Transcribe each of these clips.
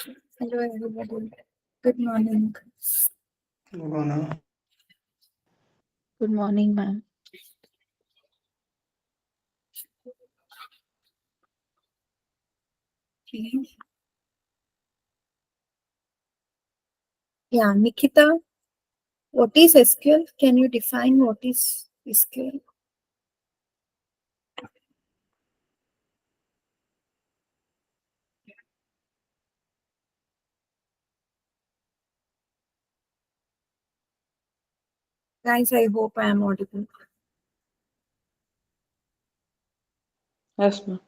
Hello, everybody. Good morning. Gonna Good morning, ma'am. Yeah, Nikita, what is SQL? Can you define what is SQL? Guys, I hope I am audible. Yes, ma'am.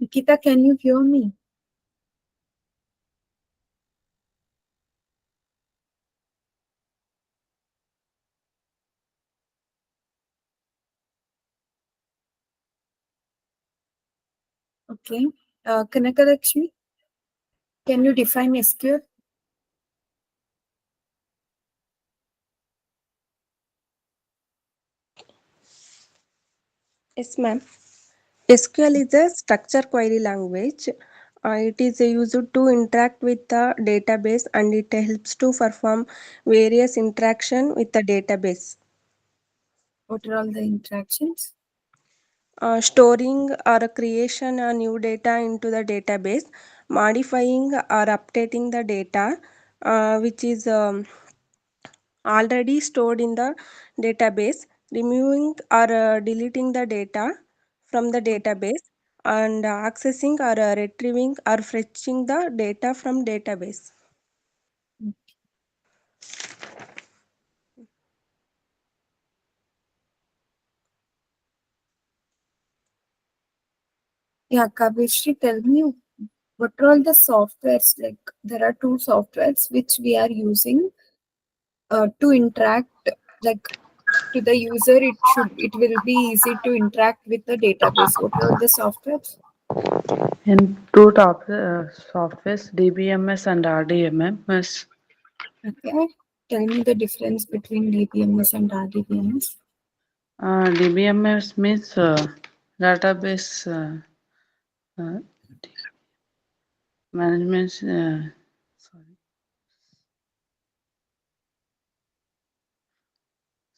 Nikita, can you hear me? Okay. Kanakalakshmi, can you define SQL? Yes, ma'am. SQL is a structure query language. It is used to interact with the database and it helps to perform various interaction with the database. What are all the interactions? Storing or creation a new data into the database, modifying or updating the data which is already stored in the database, removing or deleting the data from the database, and accessing or retrieving or fetching the data from database. Yeah, Kavishri, tell me what are all the softwares? Like, there are two softwares which we are using to interact. Like, to the user, it will be easy to interact with the database. What are all the softwares? In two top softwares, DBMS and RDMS. Okay. Tell me the difference between DBMS and RDBMS. DBMS means database uh, management.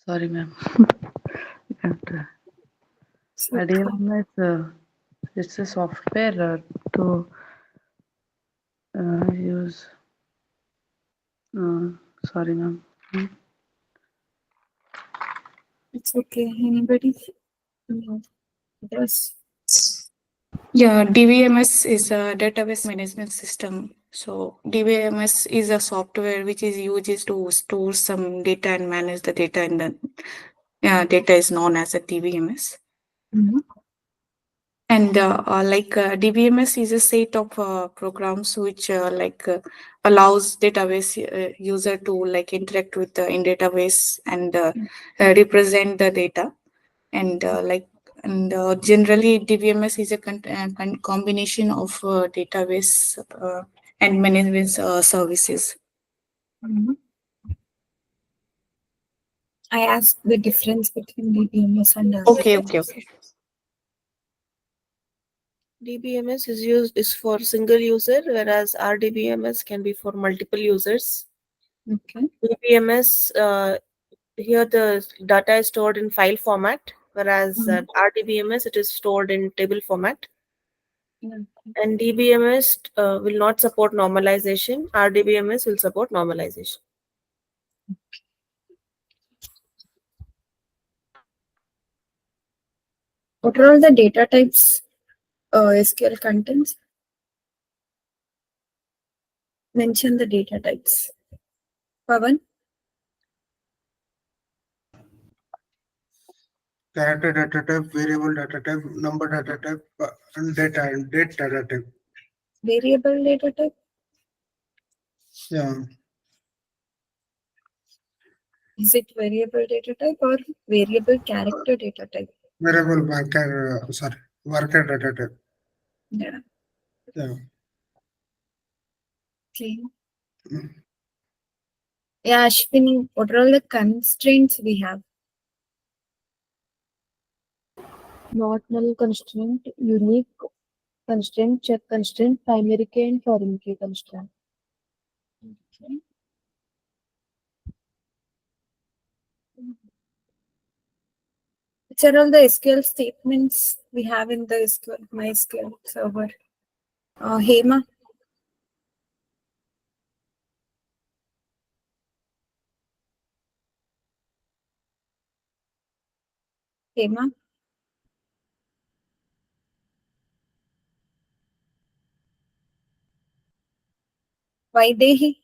Sorry, ma'am. So, RDMS it's a software to use. Sorry, ma'am. it's okay. Anybody? No. Yes. Yeah, DVMS is a database management system. So DVMS is a software which is used to store some data and manage the data, and the data is known as a DVMS. Mhm. And DBMS is a set of programs which allows database user to like interact with the in database and represent the data, and generally DBMS is a combination of database and management services. Mhm. I asked the difference between DBMS and Okay, RDBMS. okay. DBMS is for single user, whereas RDBMS can be for multiple users. Okay. DBMS here the data is stored in file format, whereas RDBMS it is stored in table format. Yeah. And DBMS will not support normalization. RDBMS will support normalization. What are all the data types SQL contains? Mention the data types. Pavan? Character data type, variable data type, number data type, and date data type. Variable data type? Yeah, Is it variable data type or variable character data type? variable worker data type. Yeah. Yeah. Okay. Mm. Yeah, Ashwini, what are all the constraints we have? Not null constraint, unique constraint, check constraint, primary key and foreign key constraint. Okay. Which are all the SQL statements we have in the SQL, MySQL server? Hema. Hema. Vaidehi.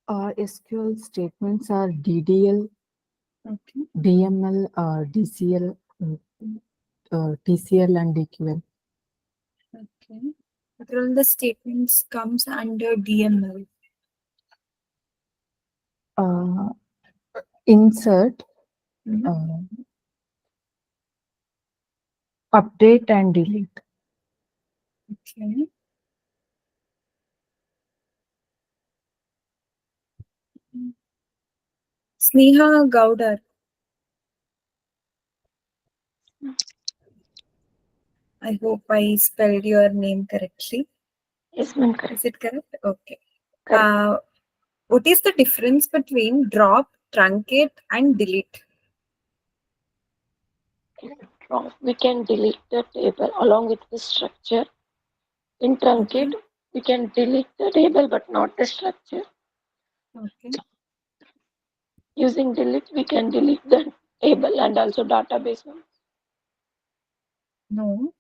SQL statements are DDL, Okay. DML, DCL, TCL, and DQL. Okay. What are all the statements comes under DML? Insert, update, and delete. Okay. Sneha Gaudar. I hope I spelled your name correctly. Yes, ma'am, correct. Is it correct? Okay. Correct. What is the difference between drop, truncate, and delete? Drop, we can delete the table along with the structure. In truncate, we can delete the table but not the structure. Okay. Using delete, we can delete the table and also database. No.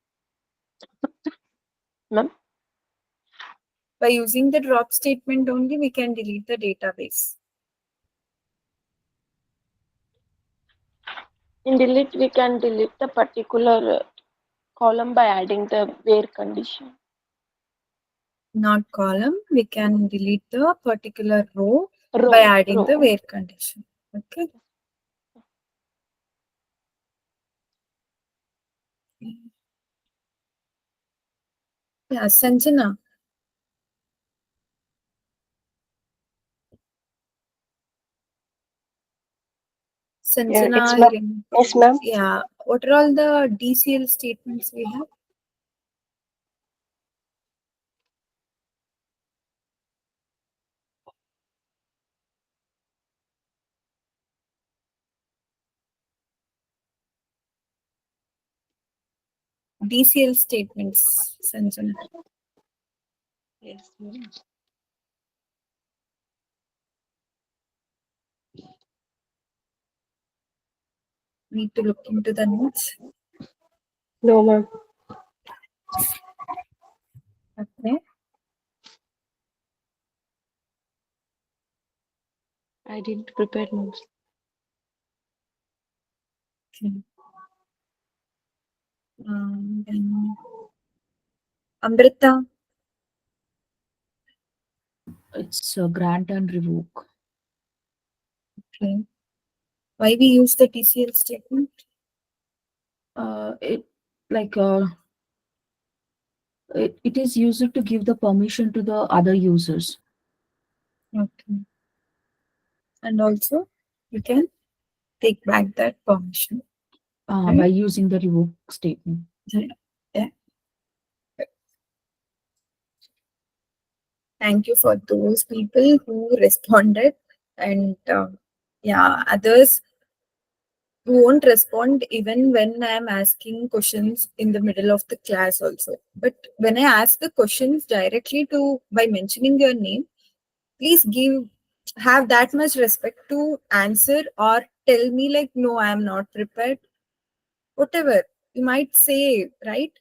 Ma'am, By using the drop statement only, we can delete the database. in delete, we can delete the particular column by adding the where condition. Not column, we can delete the particular row by adding the where condition. Okay. Yeah, Sanjana. Sanjana, Yes, ma'am. yeah. What are all the DCL statements we have? DCL statements, Sanjana. Yes, ma'am. Need to look into the notes. No, ma'am. Okay. I didn't prepare notes. Okay. Then Amrita. It's grant and revoke. Okay. Why we use the DCL statement? It is used to give the permission to the other users. Okay. And also, you can take back that permission. By using the revoke statement. Yeah. Thank you for those people who responded, and yeah, others who won't respond even when I'm asking questions in the middle of the class also. But when I ask the questions directly to by mentioning your name, please have that much respect to answer or tell me like, no, I am not prepared. Whatever you might say, right?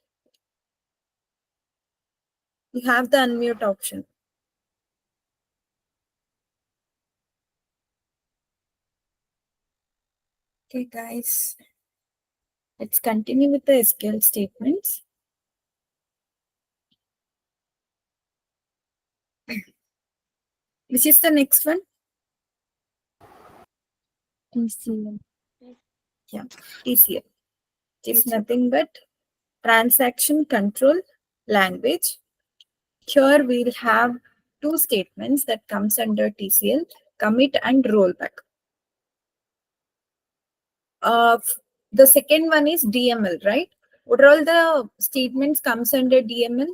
You have the unmute option. Okay, guys. Let's continue with the SQL statements. Which is the next one? TCL. Yeah, TCL. It's nothing but transaction control language. Here we'll have two statements that comes under TCL, commit and rollback. The second one is DML, right? What are all the statements comes under DML?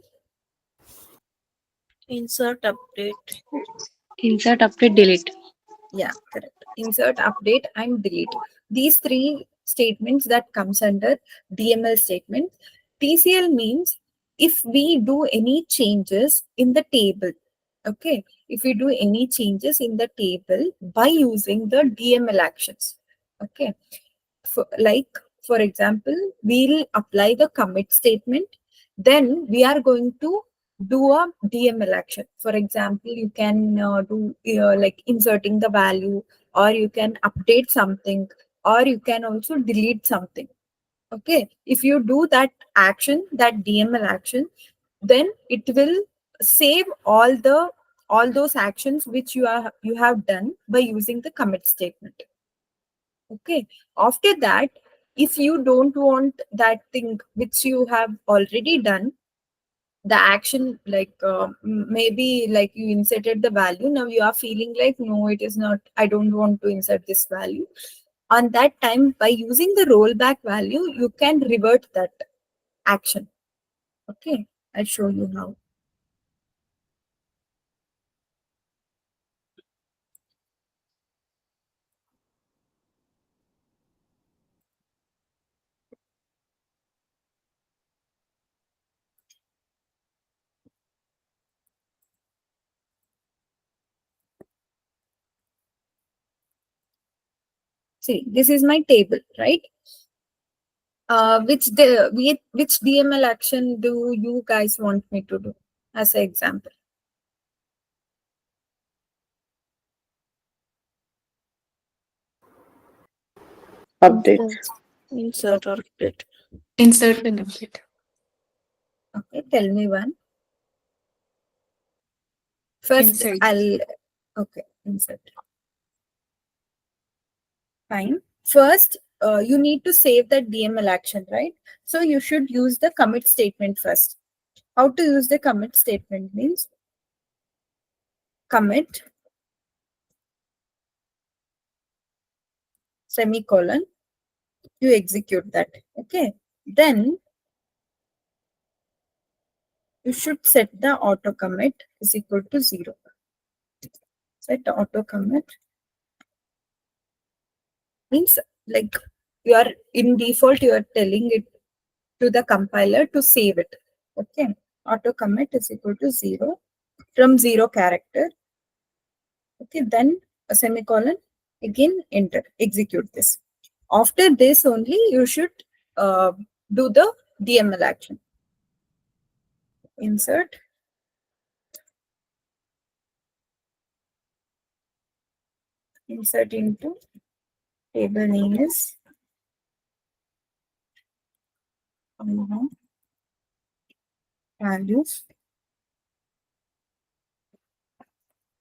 Insert, update. Insert, update, delete. Yeah, correct. Insert, update, and delete. These three statements that comes under DML statement. TCL means if we do any changes in the table. Okay, if we do any changes in the table by using the DML actions. Okay, for example, we'll apply the commit statement, then we are going to do a DML action. For example, you can do like inserting the value, or you can update something, or you can also delete something. Okay, if you do that action, that DML action, then it will save all those actions which you have done by using the commit statement. Okay, after that, if you don't want that thing which you have already done, the action, like maybe like you inserted the value, now you are feeling like, no, it is not, I don't want to insert this value. On that time, by using the rollback value, you can revert that action. Okay, I'll show you how. See, this is my table, right? Which DML action do you guys want me to do as an example? Insert. Insert or update. Insert and update. Okay, tell me one. First, Insert. okay, insert. Fine. First, you need to save that DML action, right? So you should use the commit statement first. How to use the commit statement means commit semicolon, you execute that. Okay. Then you should set the auto commit is equal to 0. Set auto commit means like you are in default, you are telling it to the compiler to save it. Okay. Auto commit is equal to 0 from 0 character. Okay. Then a semicolon, again enter, execute this. After this only you should do the DML action. Insert. Insert into table name is values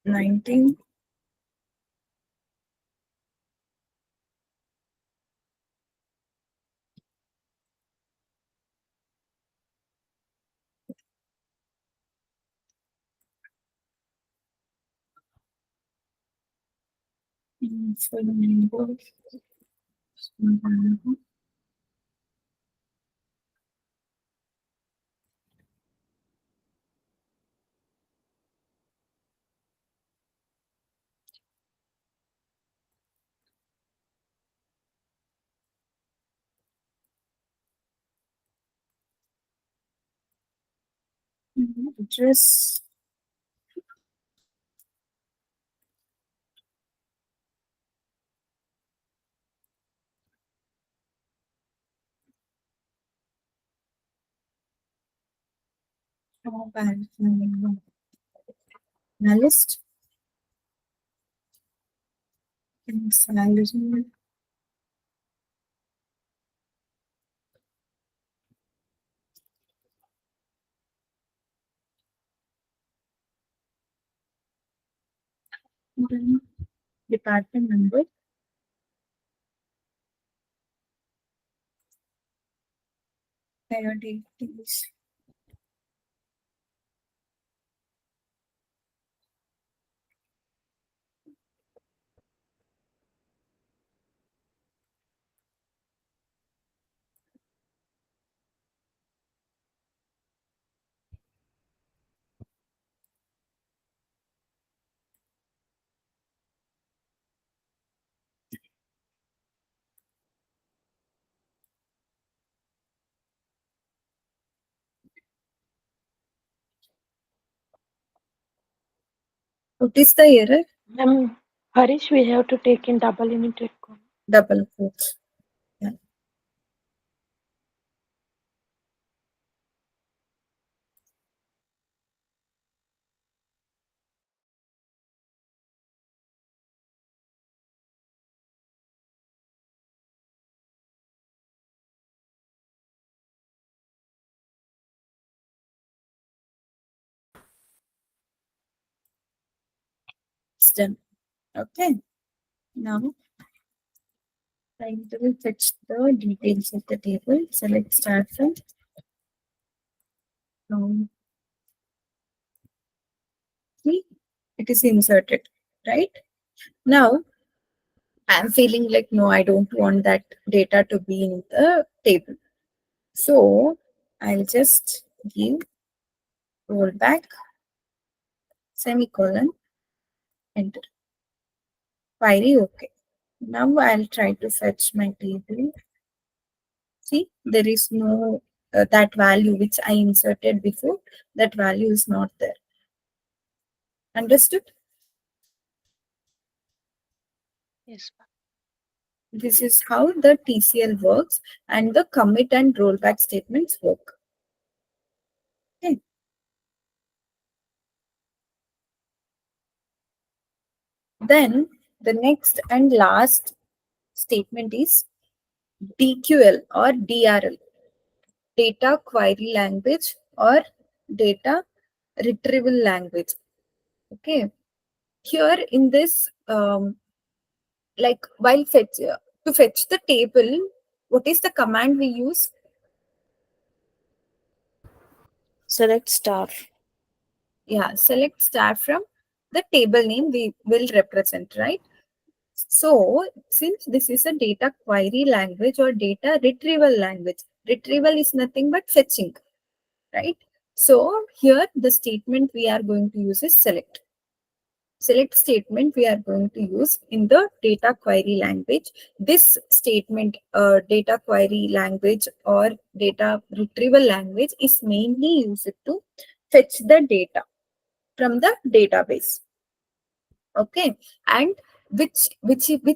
19 address analyst salary department number priorities What is the error? Harish, we have to take in double limited comma. Double quotes. Yeah. It's done. Okay. Now trying to fetch the details of the table. So let's start from see, it is inserted, right? Now I'm feeling like no, I don't want that data to be in the table. So I'll just give rollback semicolon enter. Query okay. Now I'll try to fetch my table. See, there is no that value which I inserted before, that value is not there. Understood? Yes. This is how the TCL works and the commit and rollback statements work. Okay. Then the next and last statement is DQL or DRL, data query language or data retrieval language. Okay. Here in this, like while to fetch the table, what is the command we use? Select star. Yeah, select star from the table name we will represent, right? So since this is a data query language or data retrieval language, retrieval is nothing but fetching, right? So here the statement we are going to use is select. Select statement we are going to use in the data query language. This statement, data query language or data retrieval language is mainly used to fetch the data from the database. Okay, and which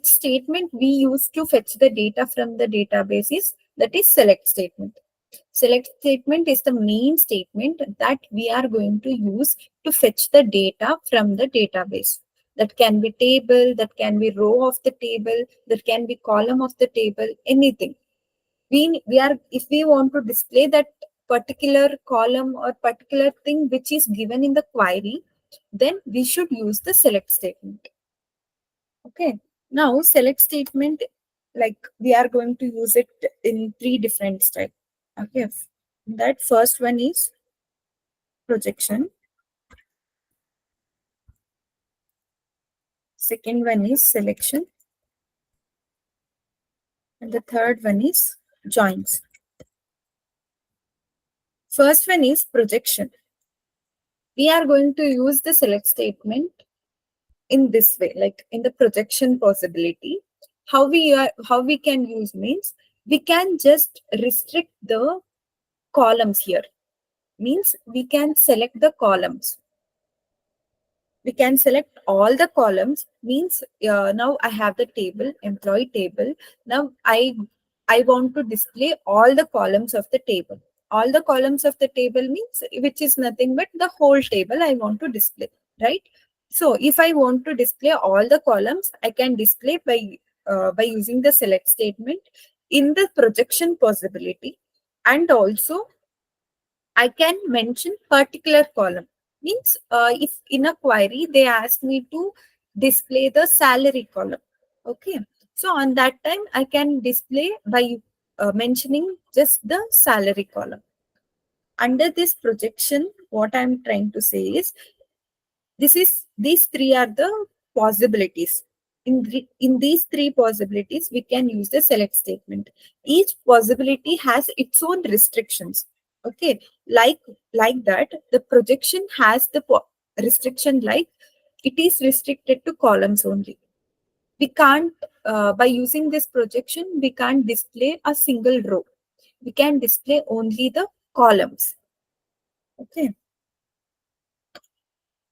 statement we use to fetch the data from the database is that is select statement. Select statement is the main statement that we are going to use to fetch the data from the database. That can be table, that can be row of the table, that can be column of the table, anything. We are, if we want to display that particular column or particular thing which is given in the query, then we should use the select statement. Okay. Now select statement, like we are going to use it in three different styles. Okay. That first one is projection. Second one is selection. And the third one is joins. First one is projection. We are going to use the select statement in this way, like in the projection possibility. How we can use means we can just restrict the columns here. Means we can select the columns. We can select all the columns. Means now I have the table, employee table. Now I want to display all the columns of the table. All the columns of the table means which is nothing but the whole table I want to display, right? So if I want to display all the columns, I can display by using the select statement in the projection possibility, and also I can mention particular column. Means if in a query they ask me to display the salary column. Okay. So on that time I can display by mentioning just the salary column. Under this projection, what I'm trying to say is these three are the possibilities. In these three possibilities, we can use the select statement. Each possibility has its own restrictions. Okay, like that, the projection has the restriction like it is restricted to columns only. We can't, by using this projection, we can't display a single row. We can display only the columns. Okay.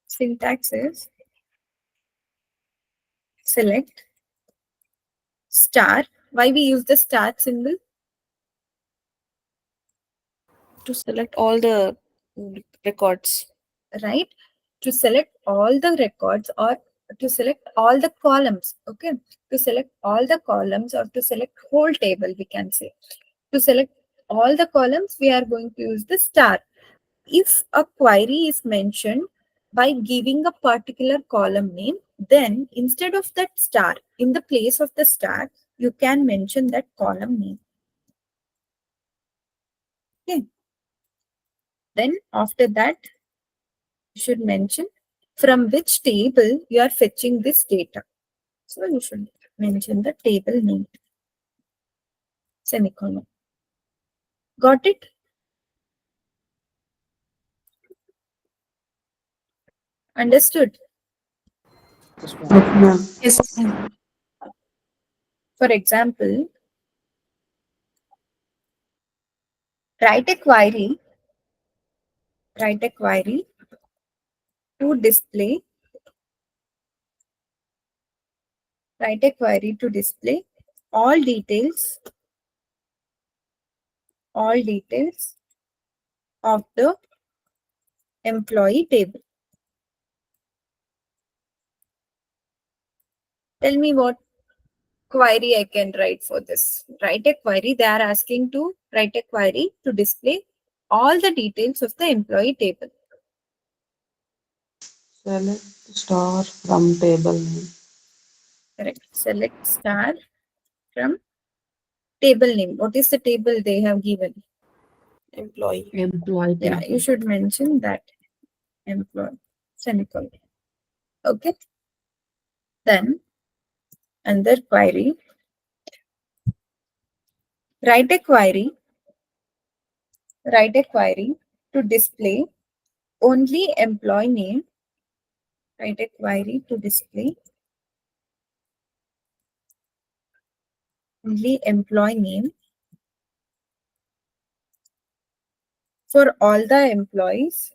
Syntax is select star. Why we use the star symbol? To select all the records. Right? To select all the records or to select all the columns. Okay. To select all the columns or to select whole table, we can say. To select all the columns, we are going to use the star. If a query is mentioned by giving a particular column name, then instead of that star, in the place of the star, you can mention that column name. Okay. Then after that, you should mention from which table you are fetching this data. So you should mention the table name. Semicolon. Got it? Understood? Yes. For example, write a query to display all details of the employee table. Tell me what query I can write for this. Write a query. They are asking to write a query to display all the details of the employee table. Select star from table name. Correct. Select star from table name. What is the table they have given? Employee. Employee Yeah, table. you should mention that. Employee. Semicolon. Okay. Then under query, write a query to display only employee name. Write a query to display only employee name for all the employees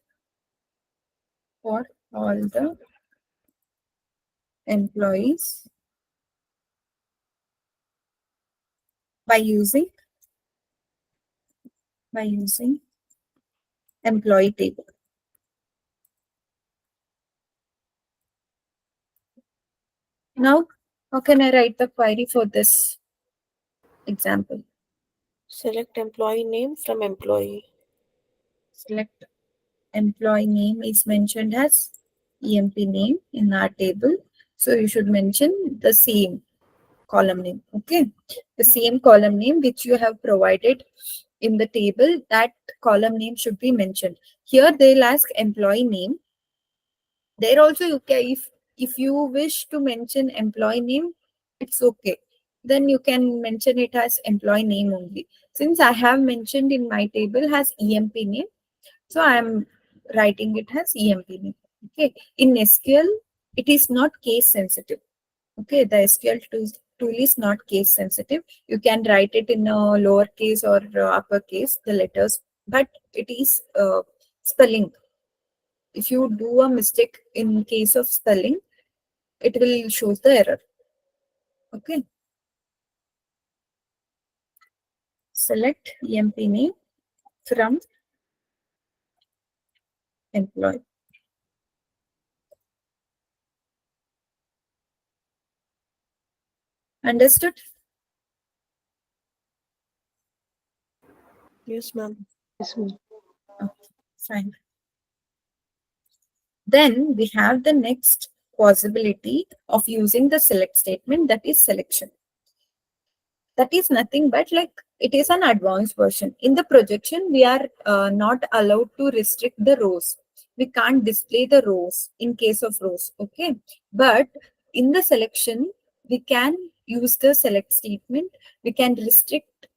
by using employee table. Now, how can I write the query for this example? Select employee name from employee. Select employee name is mentioned as EMP name in our table. So you should mention the same column name. Okay. The same column name which you have provided in the table, that column name should be mentioned. Here they'll ask employee name. There also you can, if you wish to mention employee name, it's okay. Then you can mention it as employee name only. Since I have mentioned in my table has EMP name, so I am writing it as EMP name. Okay. In SQL, it is not case sensitive. Okay. The SQL tool is not case sensitive. You can write it in a lowercase or uppercase, the letters, but it is spelling. If you do a mistake in case of spelling, it will show the error. Okay. Select EMP name from employee. Understood? Yes, ma'am. Yes, ma'am. Okay, fine. Then we have the next possibility of using the select statement, that is selection. That is nothing but like it is an advanced version. In the projection, we are not allowed to restrict the rows. We can't display the rows in case of rows. Okay. But in the selection, we can use the select statement. We can restrict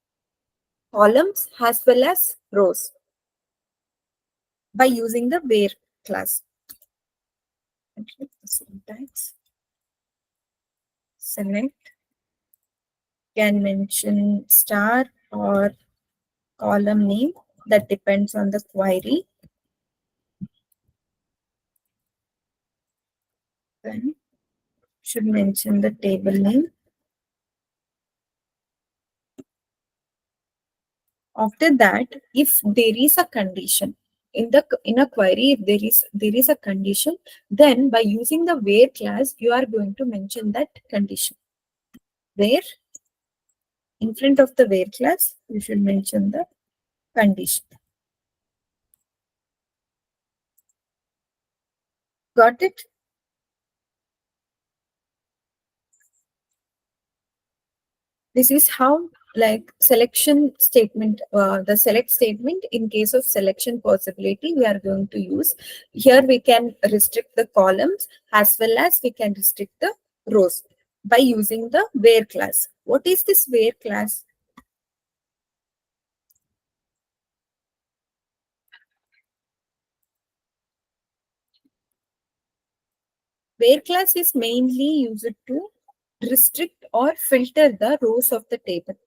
columns as well as rows by using the where class. Okay. Syntax. Select can mention star or column name, that depends on the query. Then should mention the table name. After that, if there is a condition in a query, if there is a condition, then by using the where class, you are going to mention that condition. Where in front of the where class, you should mention the condition. Got it? This is how like selection statement, the select statement in case of selection possibility we are going to use. Here we can restrict the columns as well as we can restrict the rows by using the where class. What is this where class? Where class is mainly used to restrict or filter the rows of the table.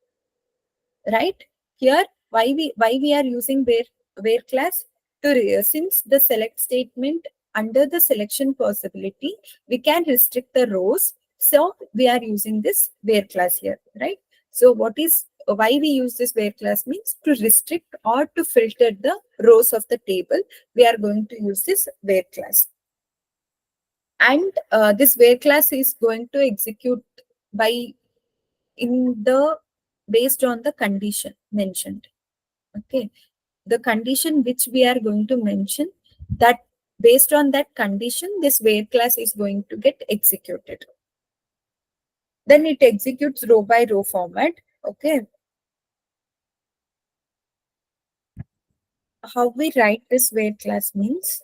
Right? Here, why we are using where class? Since the select statement under the selection possibility, we can restrict the rows. So we are using this where class here, right? So why we use this where class means to restrict or to filter the rows of the table. We are going to use this where class. And this where class is going to execute by based on the condition mentioned. Okay, the condition which we are going to mention, that based on that condition, this where class is going to get executed. Then it executes row by row format. Okay, how we write this where class means,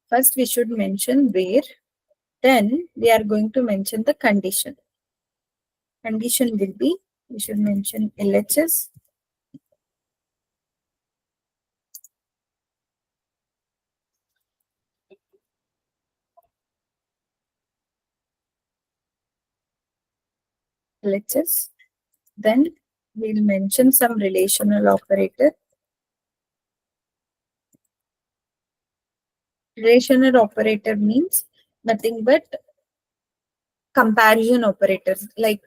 first we should mention where, then we are going to mention the condition. Condition will be, we should mention LHS. LHS. Then we'll mention some relational operator. Relational operator means nothing but comparison operators like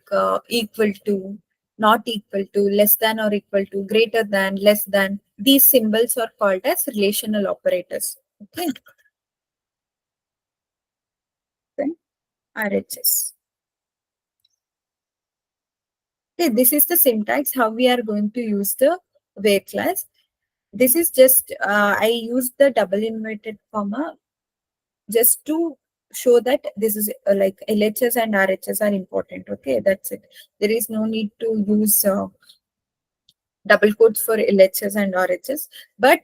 equal to, not equal to, less than or equal to, greater than, less than. These symbols are called as relational operators. Okay. Then RHS. Okay, this is the syntax how we are going to use the where class. This is just I used the double inverted comma just to show that this is like LHS and RHS are important. Okay, that's it. There is no need to use double quotes for LHS and RHS, but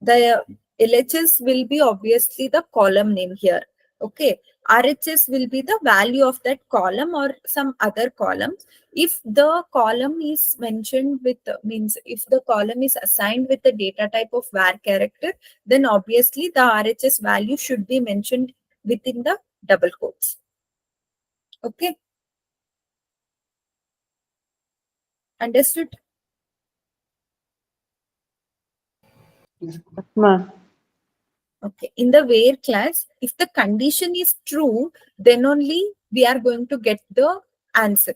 the LHS will be obviously the column name here. Okay, RHS will be the value of that column or some other columns. If the column is mentioned with, means if the column is assigned with the data type of var character, then obviously the RHS value should be mentioned within the double quotes. Okay. Understood? Ma'am. Okay. In the where class, if the condition is true, then only we are going to get the answer.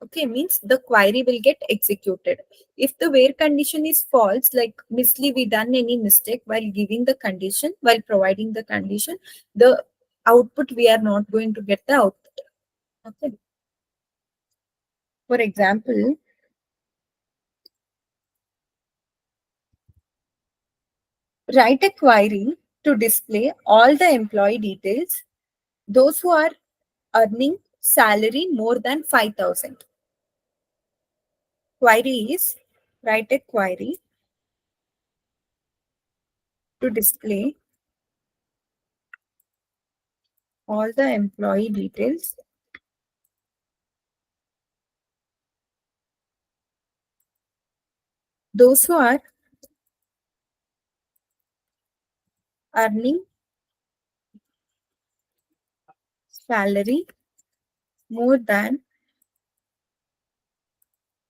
Okay, means the query will get executed. If the where condition is false, like misly we done any mistake while giving the condition, while providing the condition, the output we are not going to get the output. Okay. For example, write a query to display all the employee details, those who are earning salary more than 5,000. Query is, write a query to display all the employee details, those who are earning salary more than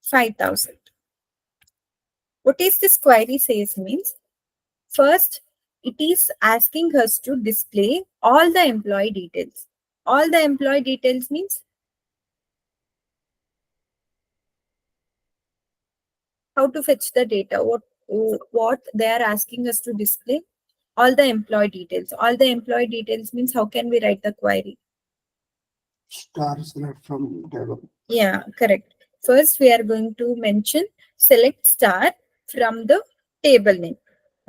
5,000. What is this query says means, First, it is asking us to display all the employee details. All the employee details means how to fetch the data. What they are asking us to display? All the employee details. All the employee details means how can we write the query? Star select from table. Yeah, correct. First, we are going to mention select star from the table name,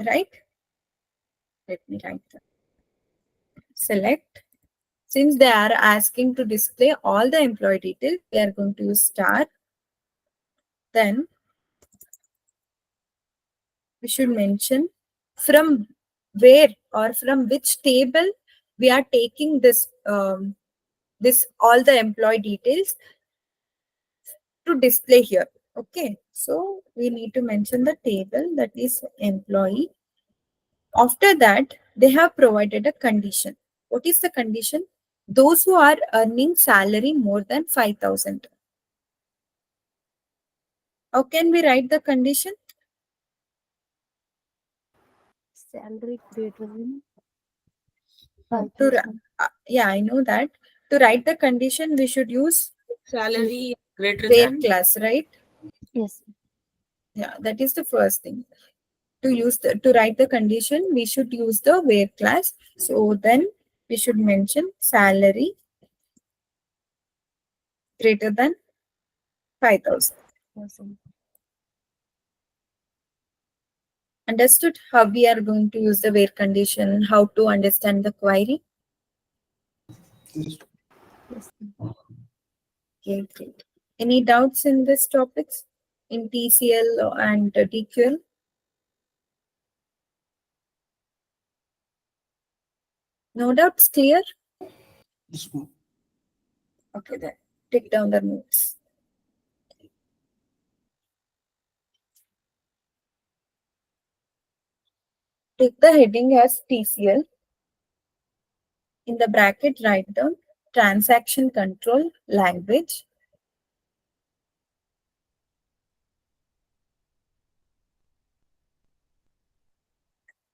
right? Let me write that. Select. Since they are asking to display all the employee details, we are going to use star. Then we should mention from where or from which table we are taking this all the employee details to display here. Okay, so we need to mention the table, that is employee. After that, they have provided a condition. What is the condition? Those who are earning salary more than 5,000. How can we write the condition? Salary greater than To, 5,000. yeah, I know that. To write the condition, we should use Salary greater where than. class, right? Yes. Yeah, that is the first thing. To write the condition, we should use the where class. So then we should mention salary greater than 5,000. Understood how we are going to use the where condition, how to understand the query? Yes. Yes. Okay, great. Any doubts in this topics in TCL and DQL? No doubts, clear? Yes. Okay, then take down the notes. Take the heading as TCL. In the bracket, write down transaction control language.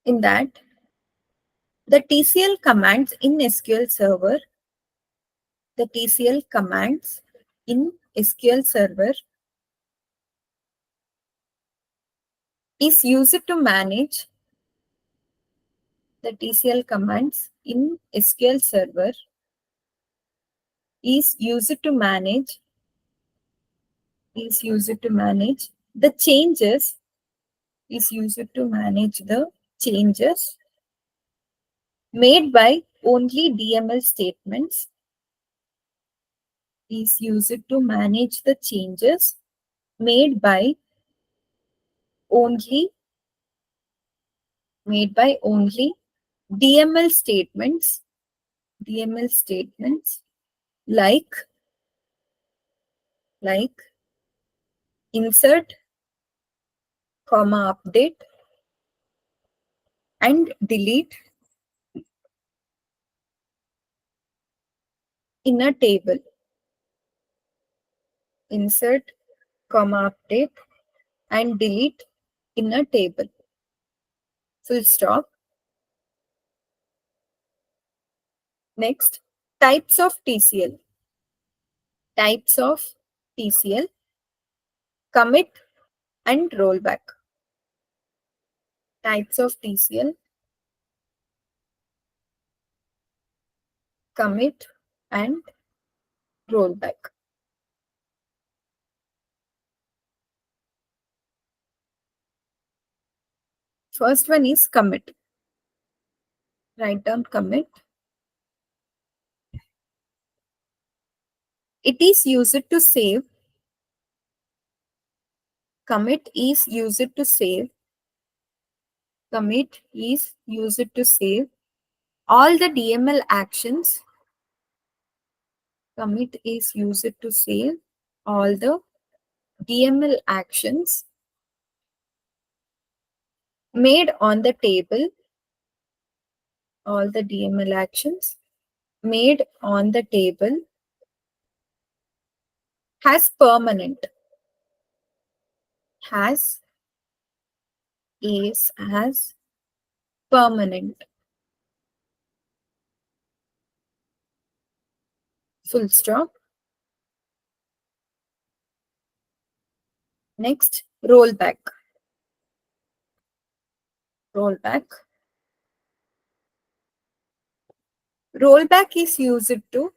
In that, the TCL commands in SQL Server, the TCL commands in SQL Server is used to manage the TCL commands in SQL Server is used to manage the changes made by only DML statements is used to manage the changes made by only DML statements like insert, comma update and delete in a table. Insert, comma update and delete in a table. Full stop. Next, types of TCL. Types of TCL, commit and rollback. Types of TCL, commit and rollback. First one is commit. Write down commit. It is used to save. Commit is used to save. Commit is used to save all the DML actions. Commit is used to save all the DML actions made on the table. All the DML actions made on the table has permanent. Has is as permanent. Full stop. Next, rollback. Rollback. Rollback is used to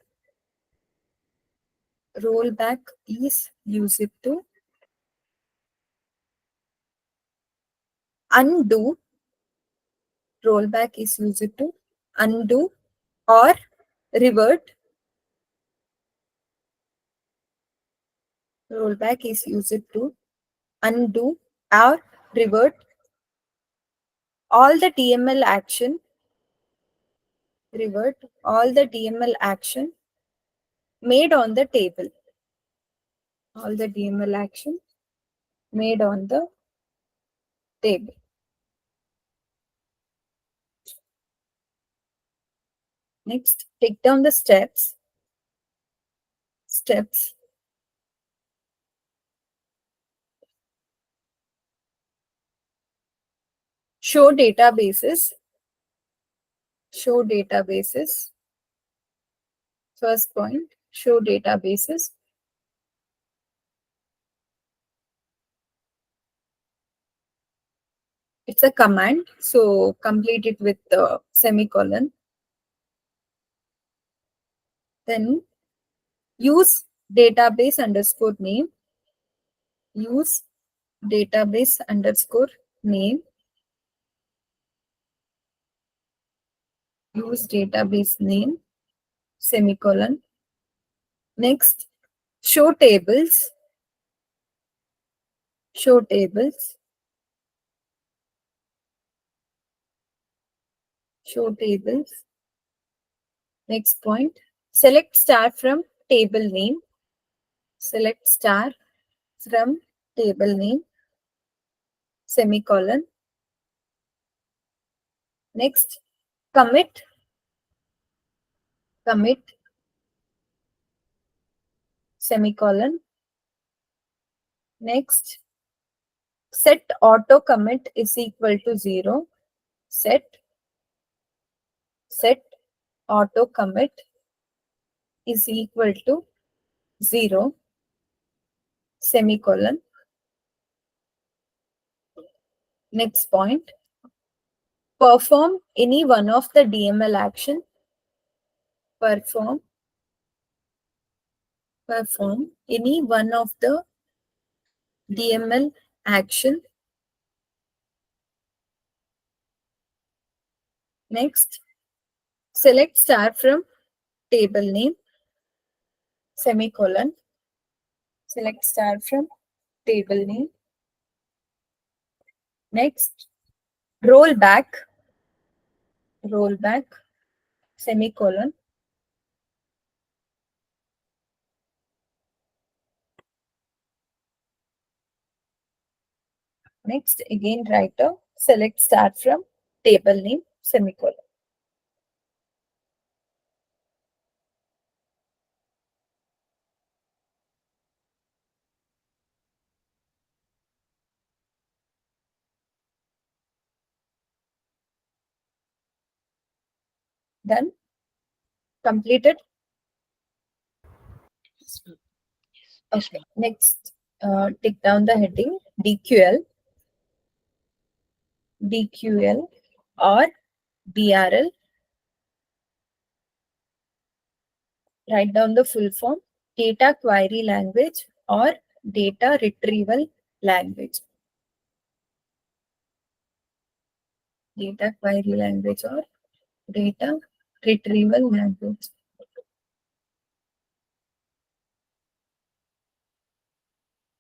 undo. Rollback is used to undo or revert. Rollback is used to undo or revert all the DML action. Revert all the DML action made on the table. All the DML action made on the table. Next, take down the steps. Steps. Show databases. Show databases. First point, show databases. It's a command, so complete it with the semicolon. Then use database underscore name. Use database underscore name. Use database name, semicolon. Next, show tables. Show tables. Show tables. Next point, select star from table name. Select star from table name, semicolon. Next, commit. Commit, semicolon. Next, set auto commit is equal to 0. Set auto commit is equal to 0, semicolon. Next point, perform any one of the DML action. Perform any one of the DML action. Next, select star from table name, semicolon. Select star from table name. Next, roll back, semicolon. Next, again write a select star from table name, semicolon. Done. Completed. Okay. Next, take down the heading DQL or DRL. Write down the full form, data query language or data retrieval language. Data query language or data retrieval language.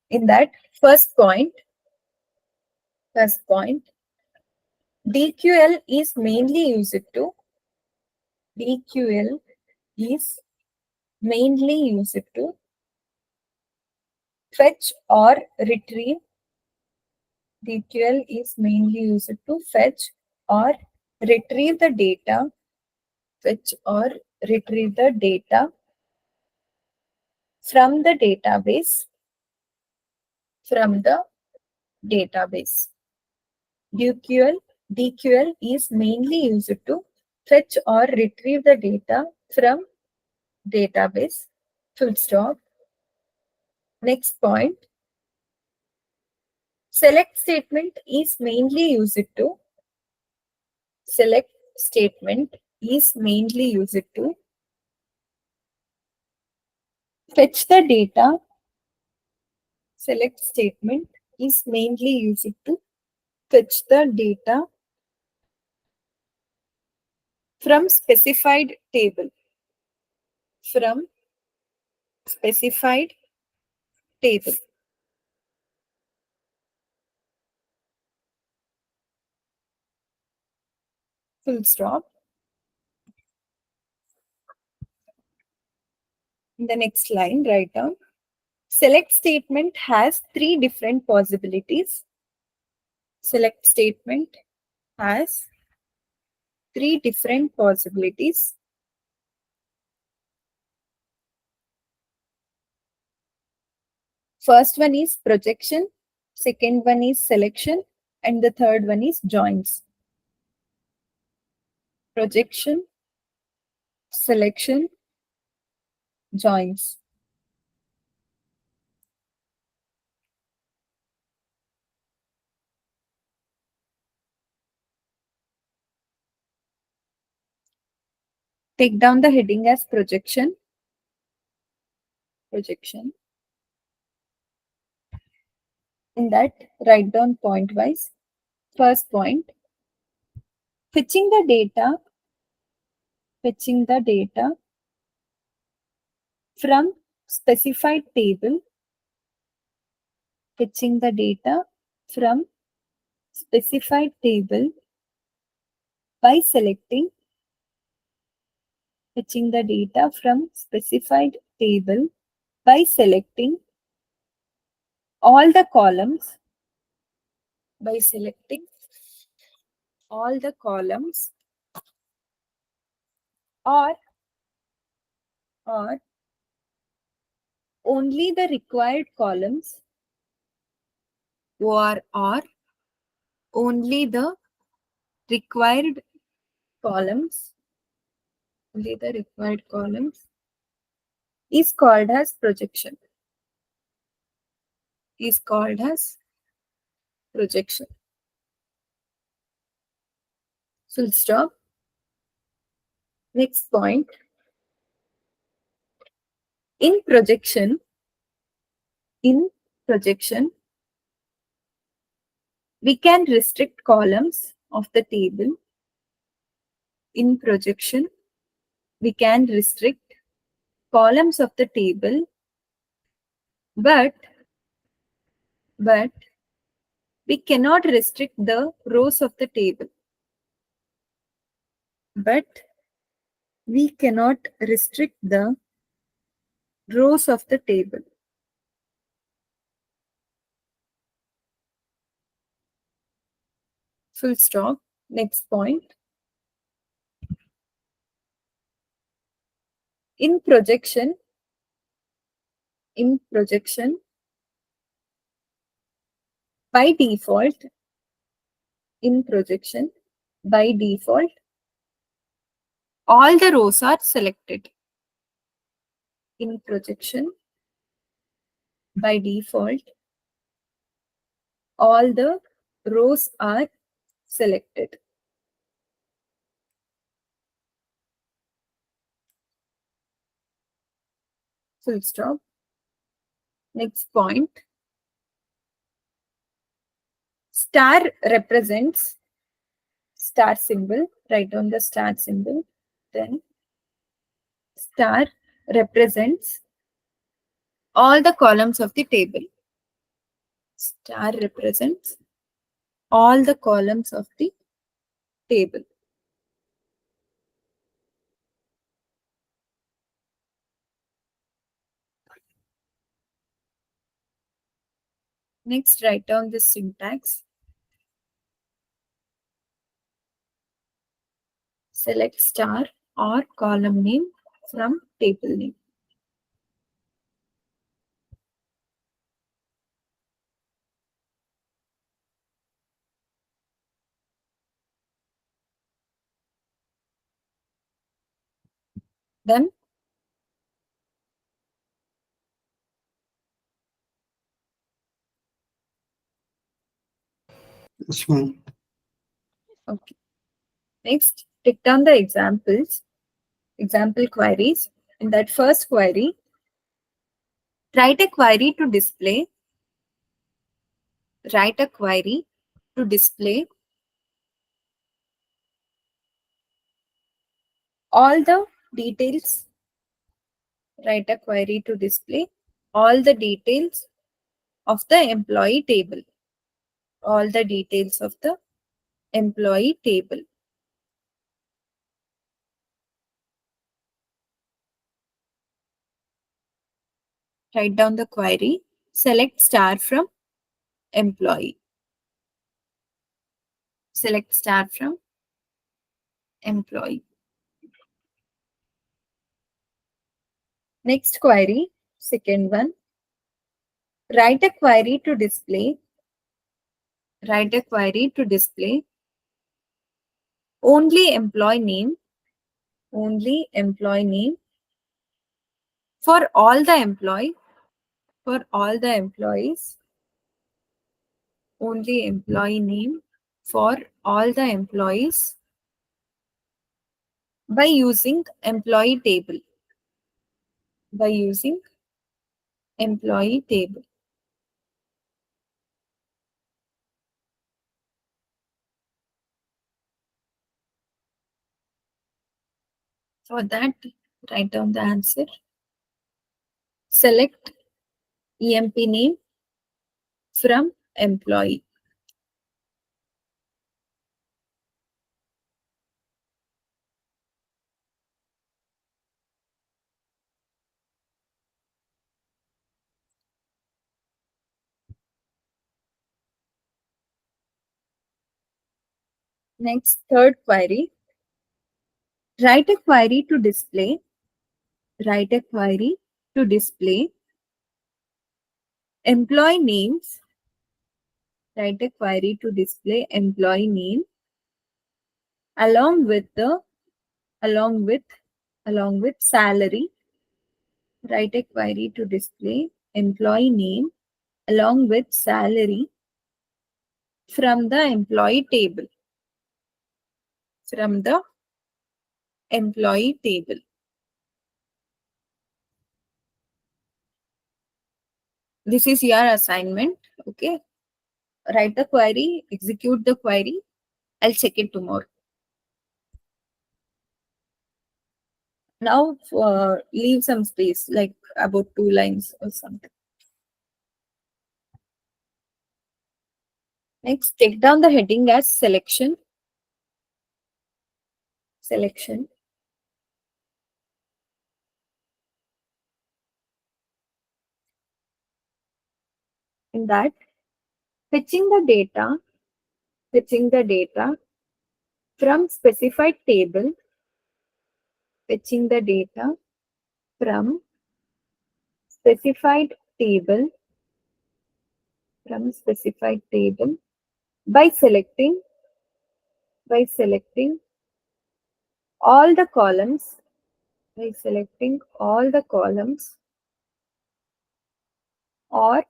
In that first point, DQL is mainly used to fetch or retrieve. DQL is mainly used to fetch or retrieve the data. Fetch or retrieve the data from the database. DQL DQL is mainly used to fetch or retrieve the data from database. Full stop. Next point. Select statement is mainly used to fetch the data. Select statement is mainly used to fetch the data from specified table. From specified table. Full stop. In the next line, write down. Select statement has three different possibilities. Select statement has three different possibilities. First one is projection, second one is selection, and the third one is joins. Projection, selection, joins. Take down the heading as projection. Projection. In that, write down point wise. First point, fetching the data from specified table. Fetching the data from specified table by selecting. Fetching the data from specified table by selecting all the columns. By selecting all the columns or only the required columns, or only the required columns, is called as projection. Is called as projection. Full stop. Next point. In projection, we can restrict columns of the table. In projection, we can restrict columns of the table, but we cannot restrict the rows of the table. But we cannot restrict the rows of the table. Full stop. Next point. In projection, by default, all the rows are selected. In projection, by default, all the rows are selected. Full stop. Next point. Star represents star symbol. Write down the star symbol. Then star represents all the columns of the table. Star represents all the columns of the table. Next, write down the syntax. Select star or column name from table name. Then Yes, ma'am. okay. Next, take down the example queries. In that first query, write a query to display all the details. Write a query to display all the details of the employee table. All the details of the employee table. Write down the query. Select star from employee. Select star from employee. Next query, second one. Write a query to display only employee name for all the employees, only employee name for all the employees by using employee table. For that, write down the answer. Select EMP name from employee. Next, third query. Write a query to display employee names. Write a query to display employee name along with salary. Write a query to display employee name along with salary from the employee table. This is your assignment. Okay. Write the query, execute the query. I'll check it tomorrow. Now leave some space, like about 2 lines or something. Next, take down the heading as selection. In that, fetching the data from specified table, by selecting all the columns, or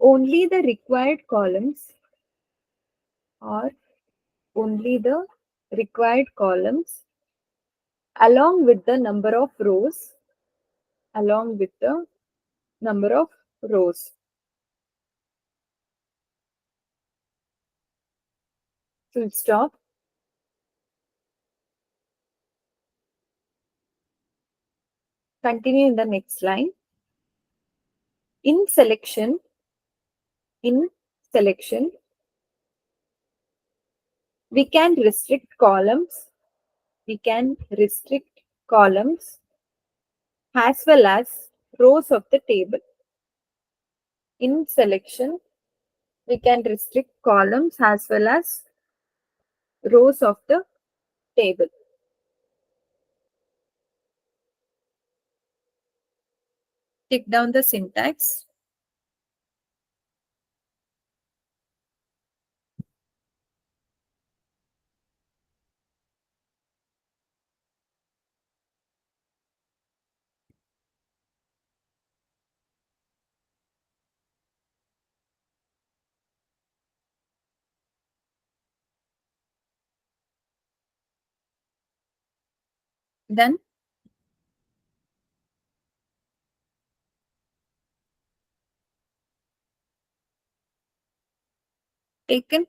only the required columns, along with the number of rows, Full stop. Continue in the next line. In selection, we can restrict columns as well as rows of the table. In selection, we can restrict columns as well as rows of the table. Take down the syntax. Done? Taken?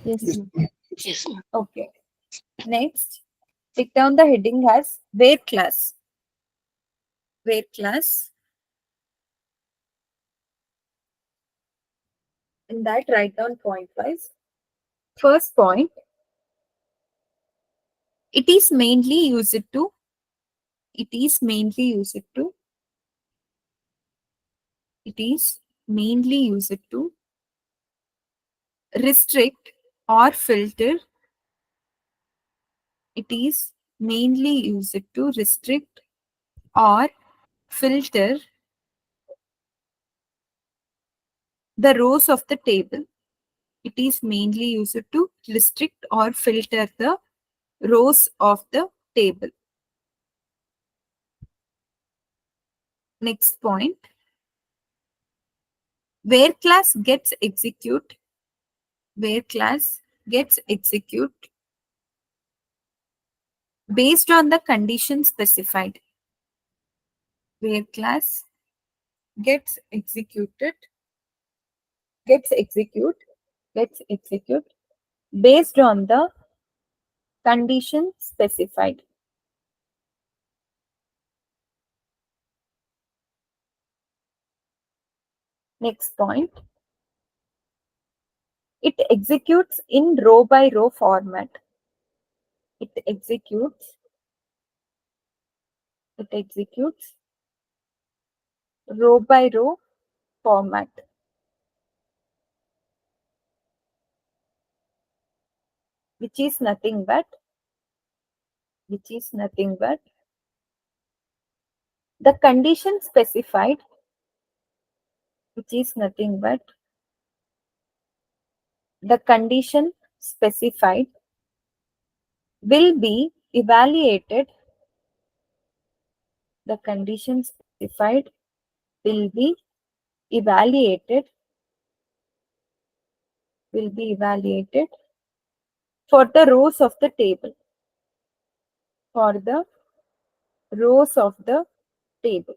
Yes, Yes. ma'am. Yes, ma'am. Okay. Next, take down the heading as where class. Where class. In that, write down point wise. First point, it is mainly used to, it is mainly used to, it is mainly used to restrict or filter, it is mainly used to restrict or filter the rows of the table. It is mainly used to restrict or filter the rows of the table. Next point, where class gets execute, where class gets execute based on the condition specified. Where class gets executed, gets execute, gets execute based on the condition specified. Next point, it executes in row by row format. It executes, it executes row by row format. Which is nothing but, which is nothing but the condition specified, which is nothing but the condition specified will be evaluated, the condition specified will be evaluated, will be evaluated for the rows of the table, for the rows of the table.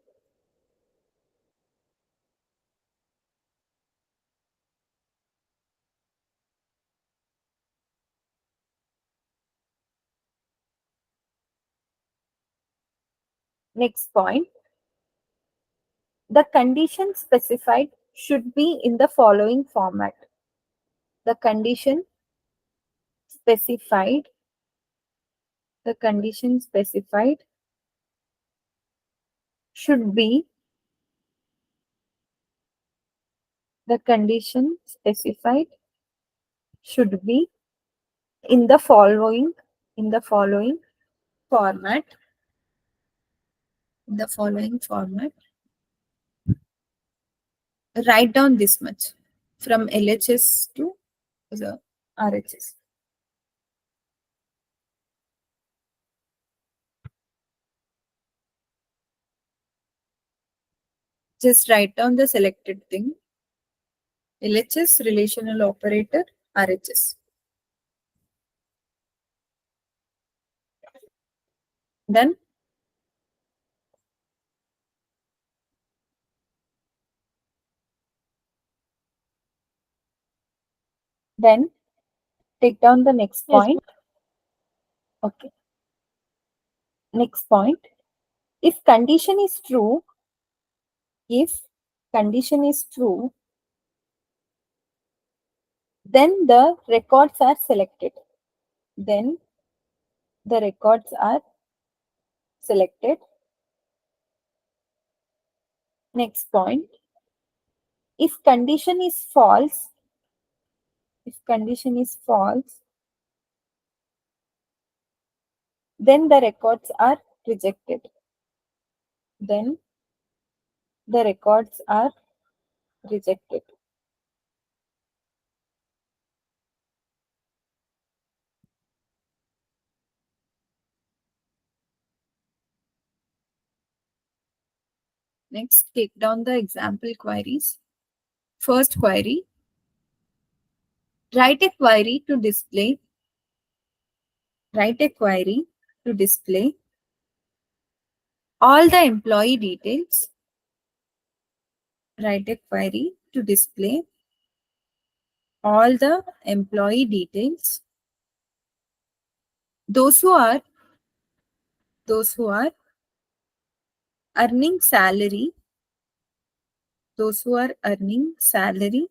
Next point, the condition specified should be in the following format. The condition specified, the condition specified should be, the condition specified should be in the following, in the following format, in the following format. Write down this much from LHS to the RHS. Just write down the selected thing. LHS, relational operator, RHS. Then take down the next Yes, point. Okay. Next point. If condition is true, if condition is true, then the records are selected. Then the records are selected. Next point. If condition is false, if condition is false, then the records are rejected. Then the records are rejected. Next, take down the example queries. First query, write a query to display, write a query to display all the employee details. Write a query to display all the employee details. Those who are earning salary, those who are earning salary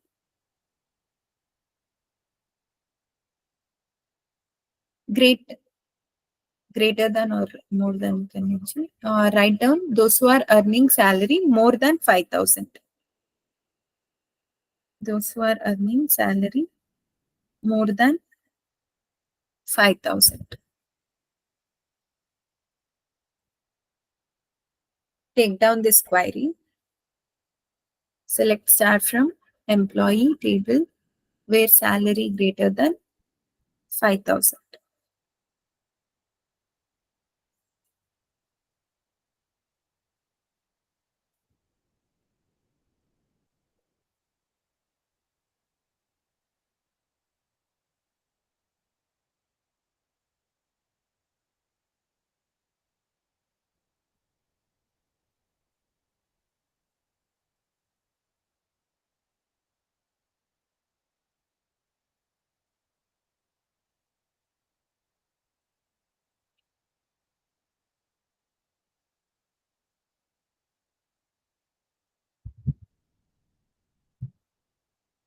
greater than or more than, can you see? Write down those who are earning salary more than 5,000. Those who are earning salary more than 5,000. Take down this query. Select start from employee table where salary greater than 5,000.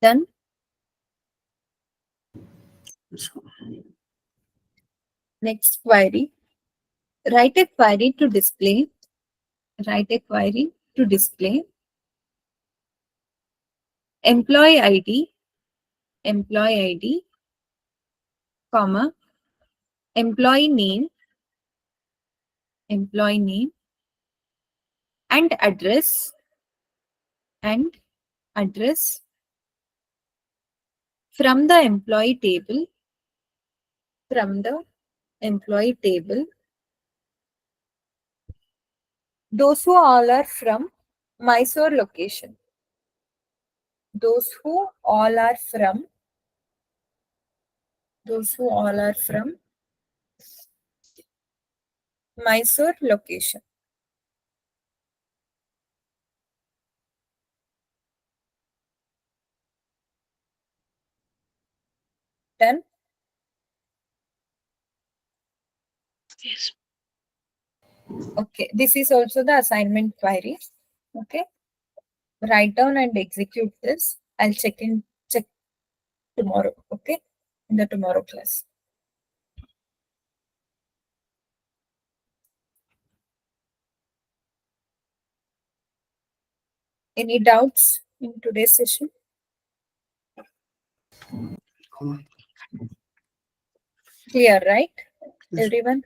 Done. Next query. Write a query to display. Write a query to display employee ID, comma, employee name, and address, from the employee table, those who all are from Mysore location. Those who all are from Mysore location. Done. Yes. Okay, this is also the assignment query. Okay, write down and execute this. I'll check tomorrow. Okay, in the tomorrow class. Any doubts in today's session? Clear, right? Yes. Everyone?